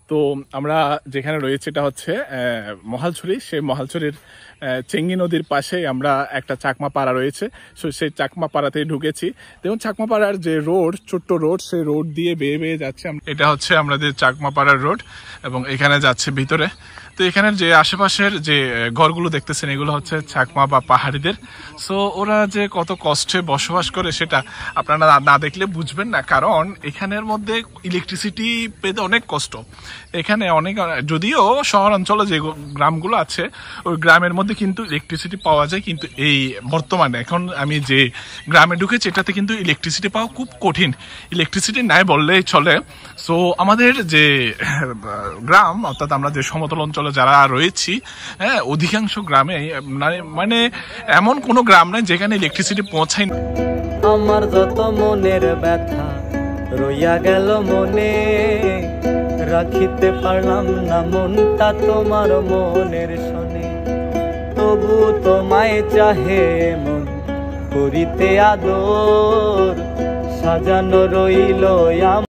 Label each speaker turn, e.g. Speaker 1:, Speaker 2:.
Speaker 1: তো আমরা যেখানে রয়েছে এটা হচ্ছে মহালছড়ি। সেই মহালছড়ির চেঙ্গি নদীর পাশেই আমরা একটা চাকমা পাড়া রয়েছে, সেই চাকমা পাড়াতেই ঢুকেছি। দেখুন চাকমা পাড়ার যে রোড, ছোট্ট রোড, সেই রোড দিয়ে বেয়ে বেয়ে যাচ্ছে। এটা হচ্ছে আমাদের চাকমা পাড়ার রোড এবং এখানে যাচ্ছে ভিতরে। তো এখানের যে আশেপাশের যে ঘরগুলো দেখতেছেন এগুলো হচ্ছে চাকমা বা পাহাড়িদের। সো ওরা যে কত কষ্টে বসবাস করে সেটা আপনারা না দেখলে বুঝবেন না, কারণ এখানের মধ্যে ইলেকট্রিসিটি পেতে অনেক কষ্ট। এখানে অনেক, যদিও শহর অঞ্চলে যে গ্রামগুলো আছে ওই গ্রামের মধ্যে কিন্তু ইলেকট্রিসিটি পাওয়া যায়, কিন্তু এই বর্তমানে এখন আমি যে গ্রামে ঢুকেছি এটাতে কিন্তু ইলেকট্রিসিটি পাওয়া খুব কঠিন, ইলেকট্রিসিটি নাই বললেই চলে। সো আমাদের যে গ্রাম, অর্থাৎ আমরা যে সমতল অঞ্চলে যারা রয়েছি, হ্যাঁ, অধিকাংশ গ্রামে মানে এমন কোনো গ্রাম নাই যেখানে ইলেকট্রিসিটি পৌঁছায় না।
Speaker 2: আমার যত মনের ব্যথা রইয়া গেল মনে, রাখিতে পারলাম না মনটা তোমার মনের শোনে, তবু তোমায় চাহে মন করিতে আদর, সাজানো রইল।